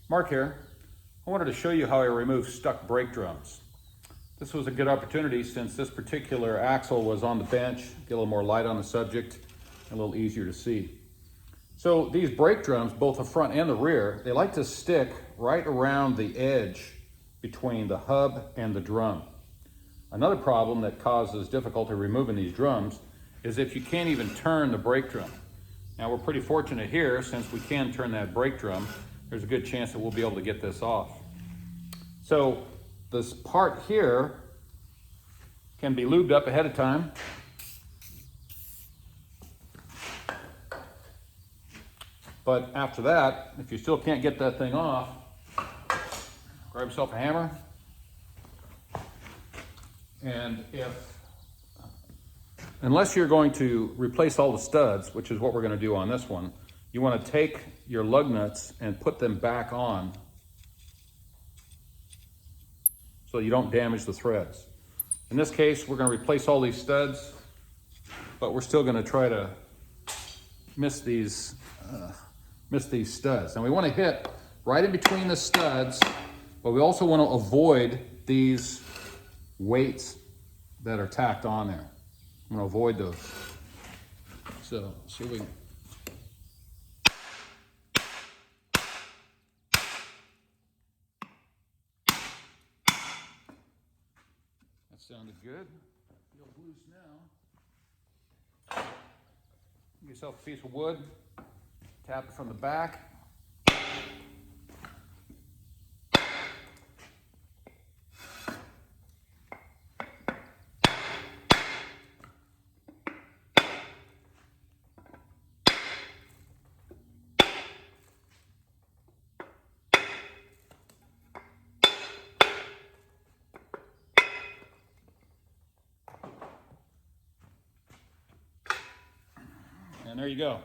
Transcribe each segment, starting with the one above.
Mark here. I wanted to show you how I remove stuck brake drums. This was a good opportunity since this particular axle was on the bench, get a little more light on the subject, and a little easier to see. So these brake drums, both the front and the rear, they like to stick right around the edge between the hub and the drum. Another problem that causes difficulty removing these drums is if you can't even turn the brake drum. Now we're pretty fortunate here, since we can turn that brake drum, there's a good chance that we'll be able to get this off. So this part here can be lubed up ahead of time. But after that, if you still can't get that thing off, grab yourself a hammer. And unless you're going to replace all the studs, which is what we're going to do on this one, you want to take your lug nuts and put them back on so you don't damage the threads. In this case, we're going to replace all these studs, but we're still going to try to miss these studs. And we want to hit right in between the studs, but we also want to avoid these weights that are tacked on there. I'm going to avoid those. So, see if we can. That sounded good. Feel loose now. Give yourself a piece of wood. Tap it from the back. And there you go.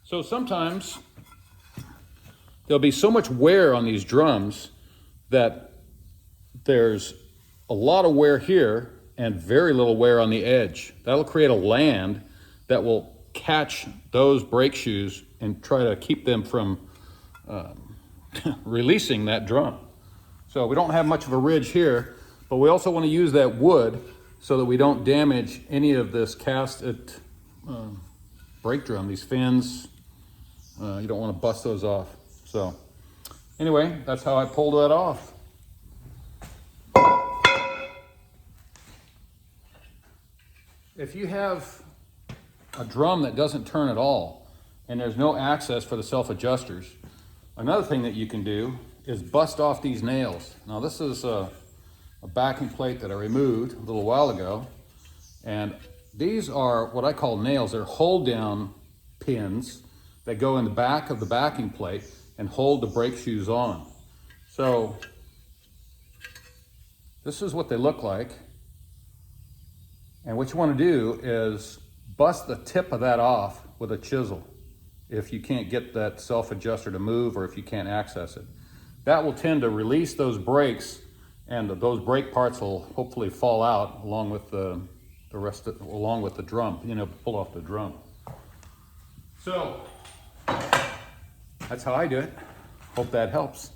So sometimes there'll be so much wear on these drums that there's a lot of wear here and very little wear on the edge. That'll create a land that will catch those brake shoes and try to keep them from releasing that drum. So we don't have much of a ridge here, but we also want to use that wood so that we don't damage any of this casted brake drum, these fins. You don't want to bust those off. So anyway, that's how I pulled that off. If you have a drum that doesn't turn at all and there's no access for the self-adjusters, another thing that you can do is bust off these nails. Now this is a backing plate that I removed a little while ago, and these are what I call nails. They're hold down pins that go in the back of the backing plate and hold the brake shoes on. So this is what they look like. And what you want to do is bust the tip of that off with a chisel if you can't get that self-adjuster to move or if you can't access it. That will tend to release those brakes, and those brake parts will hopefully fall out along with the along with the drum, pull off the drum. So that's how I do it. Hope that helps.